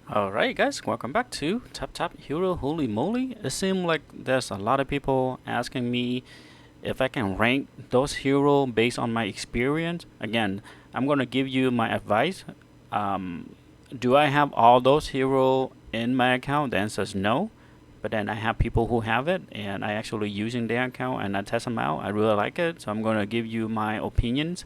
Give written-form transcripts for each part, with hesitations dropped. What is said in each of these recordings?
Alright guys, welcome back to Taptap Hero Holy Moly. It seems like there's a lot of people asking me if I can rank those heroes based on my experience. Again, I'm gonna give you my advice. Do I have all those heroes in my account? The answer is no. But then I have people who have it and I actually using their account and I test them out. I really like it, so I'm gonna give you my opinions.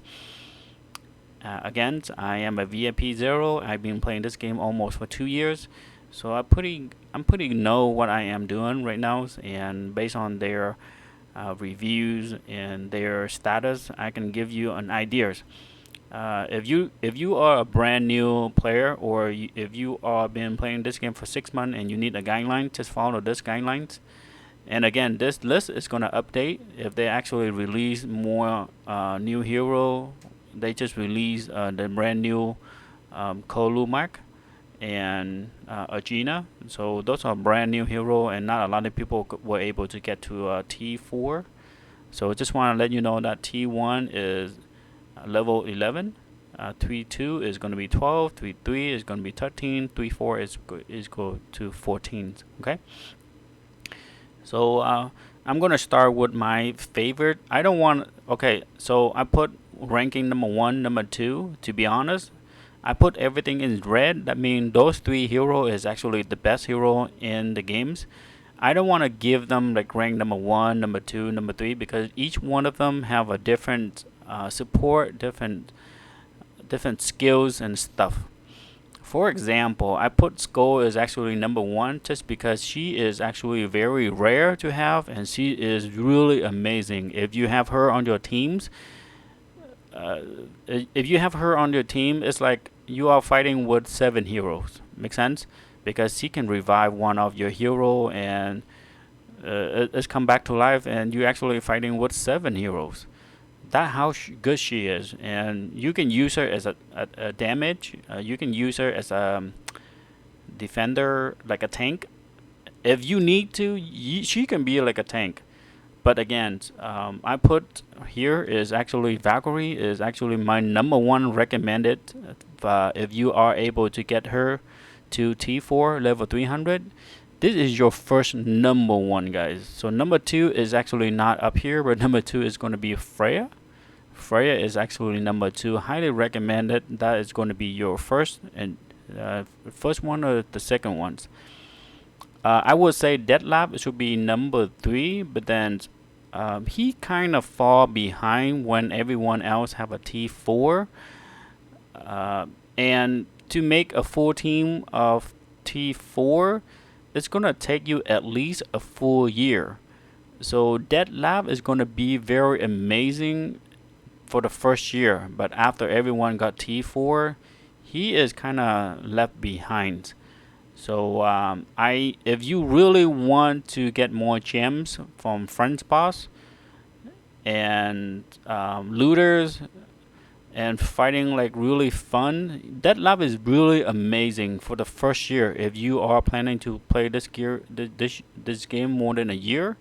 Again, I am a VIP zero. I've been playing this game almost for 2 years, so I'm pretty know what I am doing right now. And based on their reviews and their status, I can give you an ideas. If you are a brand new player, or if you are been playing this game for 6 months and you need a guideline, just follow this guidelines. And again, this list is gonna update if they actually release more new hero. They just released the brand new Kolumak and Agena. So those are brand new hero, and not a lot of people were able to get to T4. So just want to let you know that T1 is level 11. 3-2 is going to be 12. 3-3 is going to be 13. 3-4 is go to 14. Okay. So I'm gonna start with my favorite. I don't want. Okay, so I put ranking number one, number two. To be honest, I put everything in red. That means those three hero is actually the best hero in the games. I don't want to give them like rank number one, number two, number three, because each one of them have a different support, different skills and stuff. For example, I put Skull is actually number one just because she is actually very rare to have, and she is really amazing. If you have her on your teams, uh, if you have her on your team, it's like you are fighting with seven heroes. Make sense? Because she can revive one of your hero and it's come back to life, and you're actually fighting with seven heroes. That how good she is, and you can use her as a damage. You can use her as a defender, like a tank. If you need to, she can be like a tank. But again, I put here is actually Valkyrie is actually my number one recommended. If you are able to get her to T4 level 300, this is your first number one, guys. So number two is actually not up here, but number two is going to be Freya. Freya is actually number two. Highly recommended. That is going to be your first and first one or the second ones. I would say Deadlap should be number three, but then he kind of fall behind when everyone else have a T4. And to make a full team of T4, it's gonna take you at least a full year. So Deadlap is gonna be very amazing for the first year, but after everyone got T4, he is kind of left behind. So if you really want to get more gems from friends boss and looters and fighting like really fun, that lab is really amazing for the first year. If you are planning to play this game more than a year,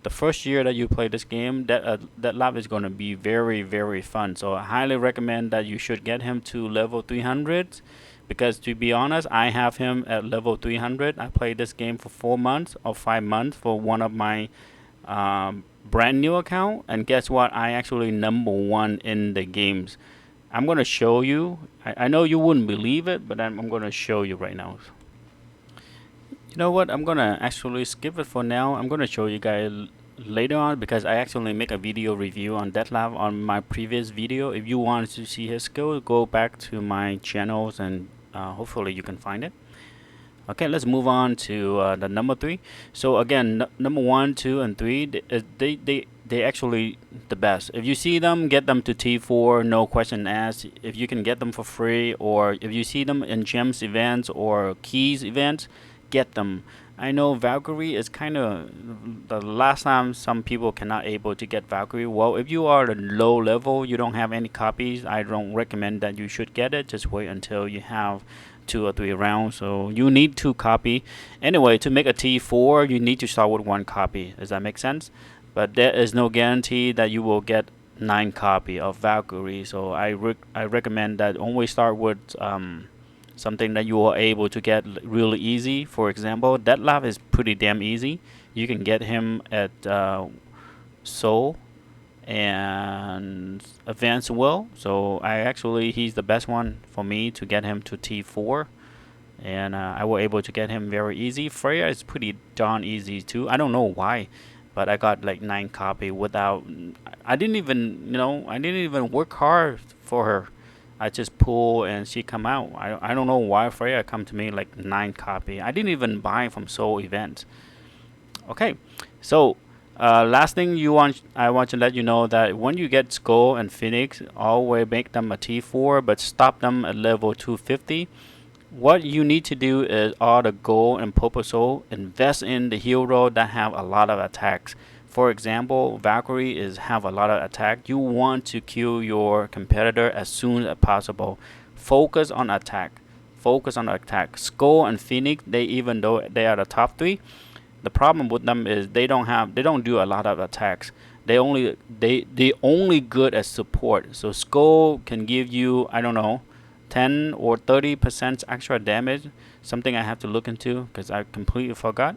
the first year that you play this game, that lab is going to be very fun. So I highly recommend that you should get him to level 300, because to be honest, I have him at level 300. I played this game for 4 months or 5 months for one of my brand new account, and guess what? I actually number one in the games. I'm gonna show you. I know you wouldn't believe it, but I'm gonna show you right now. You know what? I'm gonna actually skip it for now. I'm gonna show you guys later on, because I actually make a video review on Deathloop on my previous video. If you want to see his skill, go back to my channels and hopefully you can find it. Okay, let's move on to the number three. So again, number one, two, and three, they actually the best. If you see them, get them to T4, no question asked. If you can get them for free, or if you see them in gems events or keys events, get them. I know Valkyrie is kind of the last time some people cannot able to get Valkyrie. Well, if you are at a low level, you don't have any copies, I don't recommend that you should get it. Just wait until you have 2 or 3 rounds. So you need 2 copy. Anyway, to make a T4, you need to start with 1 copy. Does that make sense? But there is no guarantee that you will get 9 copy of Valkyrie. So I recommend that only start with something that you are able to get really easy. For example, Detlef is pretty damn easy. You can get him at Soul and Advanced Will. So he's the best one for me to get him to T4. And I was able to get him very easy. Freya is pretty darn easy too. I don't know why, but I got like 9 copy without. I didn't even, I didn't even work hard for her. I just pull and she come out. I don't know why Freya come to me like 9 copy. I didn't even buy from Soul Event. Okay, so last thing I want to let you know that when you get Skull and Phoenix, always make them a T4, but stop them at level 250. What you need to do is all the gold and purple soul, invest in the hero that have a lot of attacks. For example, Valkyrie have a lot of attack. You want to kill your competitor as soon as possible. Focus on attack. Focus on attack. Skull and Phoenix, even though they are the top 3, the problem with them is they don't do a lot of attacks. They only good at support. So Skull can give you, I don't know, 10 or 30% extra damage. Something I have to look into because I completely forgot.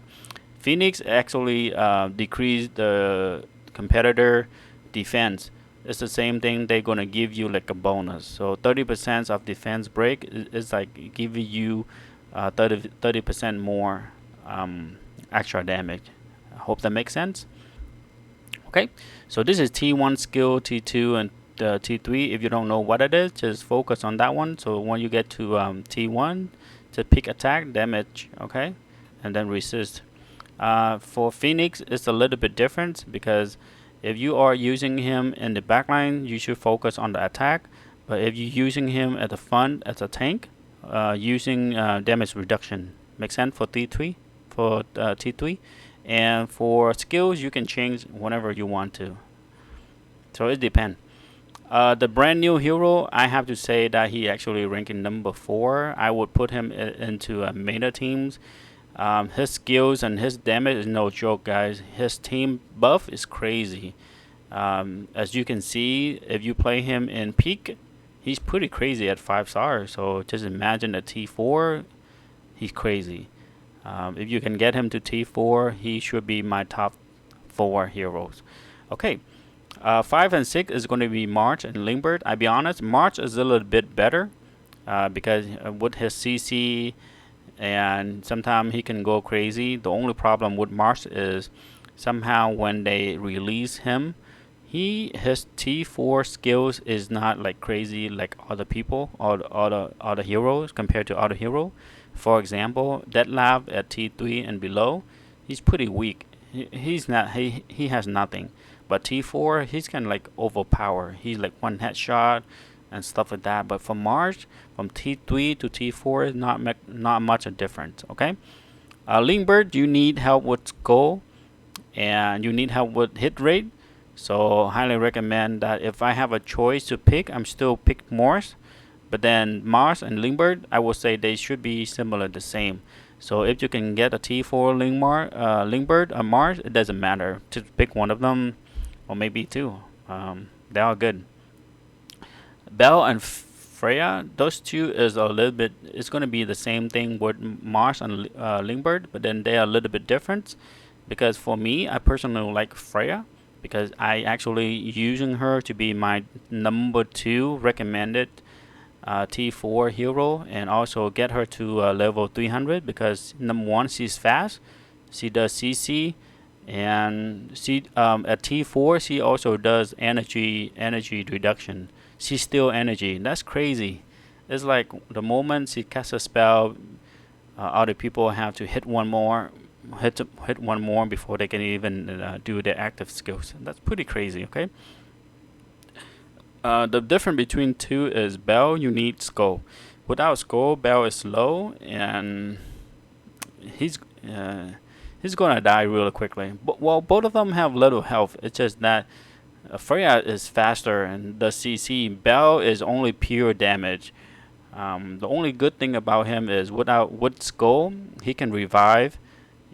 Phoenix actually decreased the competitor defense. It's the same thing. They're gonna give you like a bonus. So 30% of defense break is like giving you 30% more extra damage. I hope that makes sense. Okay, so this is T1 skill, T2, and T3. If you don't know what it is, just focus on that one. So when you get to T1, just pick attack, damage, okay, and then resist. For Phoenix, it's a little bit different because if you are using him in the backline, you should focus on the attack. But if you're using him at the front as a tank, using damage reduction. Makes sense for T3? For T3. And for skills, you can change whenever you want to. So it depends. The brand new hero, I have to say that he actually ranking number 4. I would put him into meta teams. His skills and his damage is no joke, guys. His team buff is crazy. As you can see, if you play him in peak, he's pretty crazy at 5 stars. So just imagine a T4, he's crazy. If you can get him to T4, he should be my top 4 heroes. Okay, 5 and 6 is going to be March and Lingbert. I'll be honest, March is a little bit better because with his CC and sometimes he can go crazy. The only problem with March is somehow when they release him, his T4 skills is not like crazy like other people or other heroes compared to other heroes. For example, Detlef at T3 and below, he's pretty weak. He has nothing. But T4, he's kind of like overpower. He's like one headshot and stuff like that. But for March, from T3 to T4 is not much a difference. Okay, Lingbert, you need help with goal and you need help with hit rate. So highly recommend that if I have a choice to pick, I'm still pick Morse. But then Mars and Lingbert, I would say they should be similar, the same. So if you can get a T4 Lingbert or Mars, it doesn't matter. Just pick one of them, or maybe 2. They are good. Belle and Freya, those 2 is a little bit. It's going to be the same thing with Mars and Lingbert, but then they are a little bit different. Because for me, I personally like Freya because I actually using her to be my number 2 recommended T4 hero, and also get her to level 300 because number 1, she's fast, she does CC, and she at T4 she also does energy reduction. She's still energy. That's crazy. It's like the moment she casts a spell, other people have to hit one more before they can even do their active skills. That's pretty crazy. Okay. The difference between 2 is Belle, you need Skull. Without Skull, Belle is slow and he's gonna die really quickly. But well, both of them have little health. It's just that Freya is faster and the CC. Belle is only pure damage. The only good thing about him is with Skull, he can revive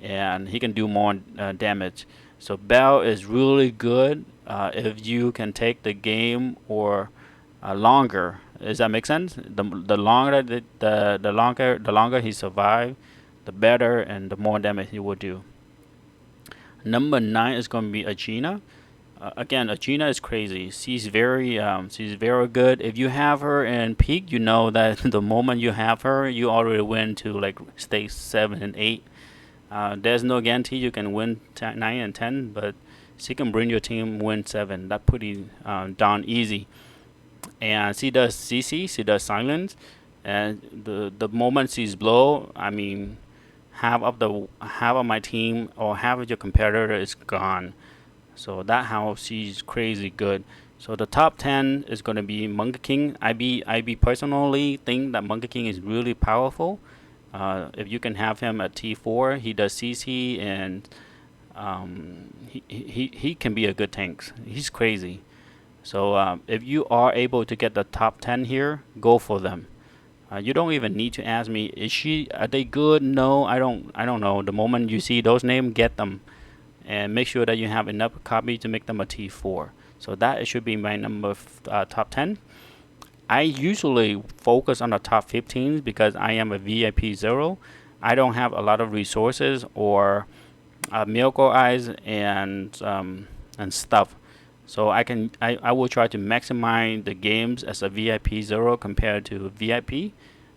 and he can do more damage. So Belle is really good if you can take the game or longer. Does that make sense? The longer the longer he survive, the better and the more damage he will do. Number 9 is going to be Agena. Again, Agena is crazy. She's very good. If you have her in peak, you know that the moment you have her, you already win to like stage 7 and 8. There's no guarantee you can win 9 and 10, but she can bring your team win 7. That's pretty darn easy. And she does CC, she does silence, and the moment she's blow, I mean, half of my team or half of your competitor is gone. So that how she's crazy good. So the top 10 is going to be Monkey King. I be personally think that Monkey King is really powerful. If you can have him at T4, he does CC and he can be a good tank. He's crazy. So if you are able to get the top 10 here, go for them. You don't even need to ask me, are they good? No, I don't know. The moment you see those names, get them. And make sure that you have enough copy to make them a T4. So that should be my top 10. I usually focus on the top 15 because I am a VIP 0. I don't have a lot of resources or miracle eyes and stuff. So I will try to maximize the games as a VIP 0 compared to VIP.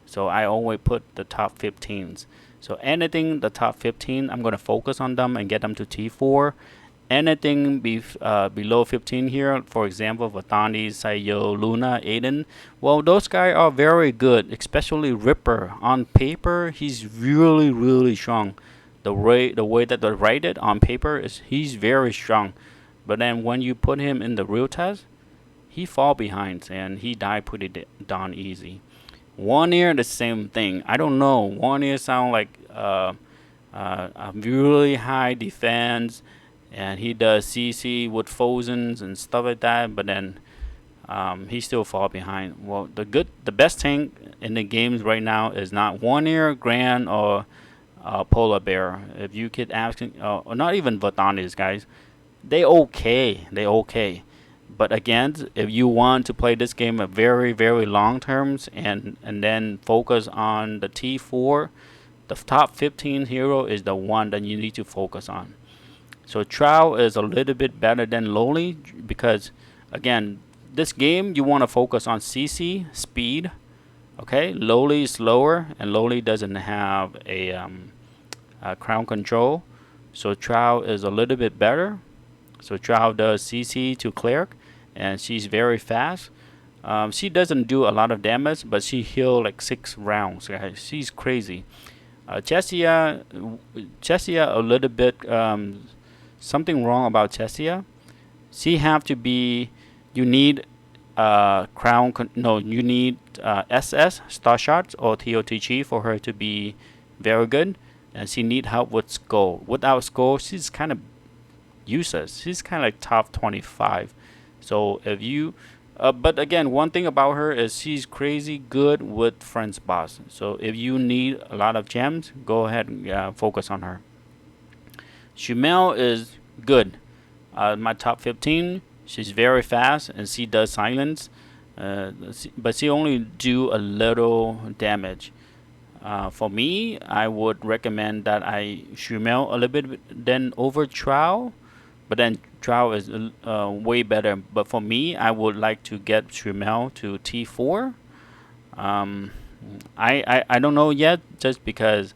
So I always put the top 15s. So anything the top 15, I'm going to focus on them and get them to T4. Anything below 15 here, for example, Vatani, Sayo, Luna, Aiden, well, those guys are very good, especially Ripper. On paper, he's really, really strong. The way that they write it on paper is he's very strong. But then when you put him in the real test, he fall behind and he died pretty darn easy. One Ear, the same thing. I don't know. One Ear sound like a really high defense, and he does CC with Fozens and stuff like that. But then he still fall behind. Well, the best tank in the games right now is not One Ear, Grand, or Polar Bear. If you could ask, or not even Vatanis, guys. They okay. But again, if you want to play this game at very, very long terms and then focus on the T4, the top 15 hero is the one that you need to focus on. So Trow is a little bit better than Lowly because, again, this game you want to focus on CC, speed. Okay, Lowly is slower and Lowly doesn't have a crown control. So Trow is a little bit better. So Trow does CC to Cleric, and she's very fast. She doesn't do a lot of damage, but she heal like 6 rounds. Guys. She's crazy. Chessia a little bit something wrong about Chessia. She have to be. You need you need SS Star Shots or TOTG for her to be very good, and she need help with Skull. Without Skull, she's kind of useless. She's kind of like top 25. So if you but again, one thing about her is she's crazy good with Friends Boss. So if you need a lot of gems, go ahead and focus on her. Shumel is good. My top 15. She's very fast and she does silence, but she only do a little damage. For me, I would recommend that I Shumel a little bit then over Trow. But then Trow is way better. But for me, I would like to get Shumel to T4. I don't know yet, just because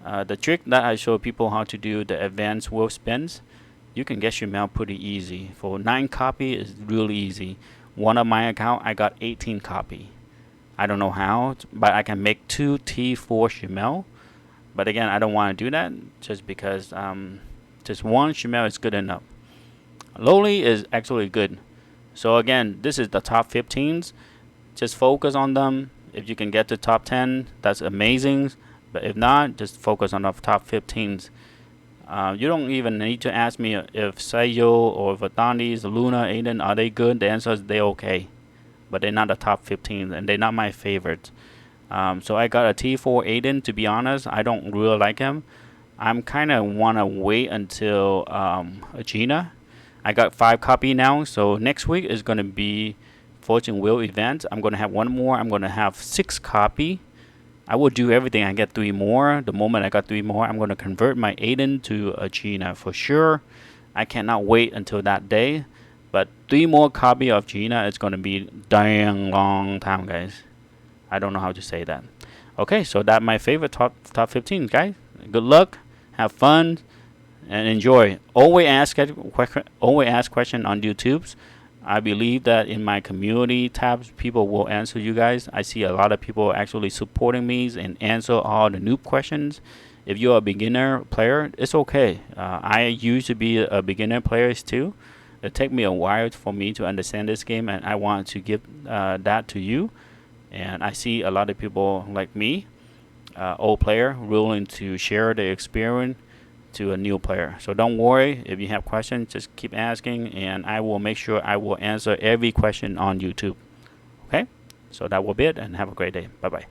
the trick that I show people how to do the advanced wolf spins, you can get Shumel pretty easy. For 9 copy is really easy. One of my account, I got 18 copy. I don't know how, but I can make 2 T4 Shumel. But again, I don't want to do that just because just one Shumel is good enough. Lowly is actually good. So again, this is the top 15s. Just focus on them. If you can get to top 10, that's amazing. But if not, just focus on the top 15s. You don't even need to ask me if Sayo or Vatanis, Luna, Aiden, are they good? The answer is they're okay. But they're not the top 15, and they're not my favorites. So I got a T4 Aiden. To be honest, I don't really like him. I'm kind of want to wait until Agena. I got 5 copy now, so next week is going to be Fortune Wheel event. I'm going to have one more. I'm going to have 6 copy. I will do everything. I get 3 more. The moment I got 3 more, I'm going to convert my Aiden to a Gina for sure. I cannot wait until that day. But 3 more copy of Gina is going to be dang long time, guys. I don't know how to say that. Okay, so that's my favorite top 15, guys. Good luck, have fun, and enjoy. Always ask question on YouTube's. I believe that in my community tabs, people will answer you guys. I see a lot of people actually supporting me and answer all the noob questions. If you're a beginner player, it's okay. I used to be a beginner player too. It took me a while for me to understand this game, and I want to give that to you. And I see a lot of people like me, old player, willing to share their experience to a new player. So don't worry, if you have questions, just keep asking, and I will make sure I will answer every question on YouTube. Okay, so that will be it, and have a great day. Bye bye.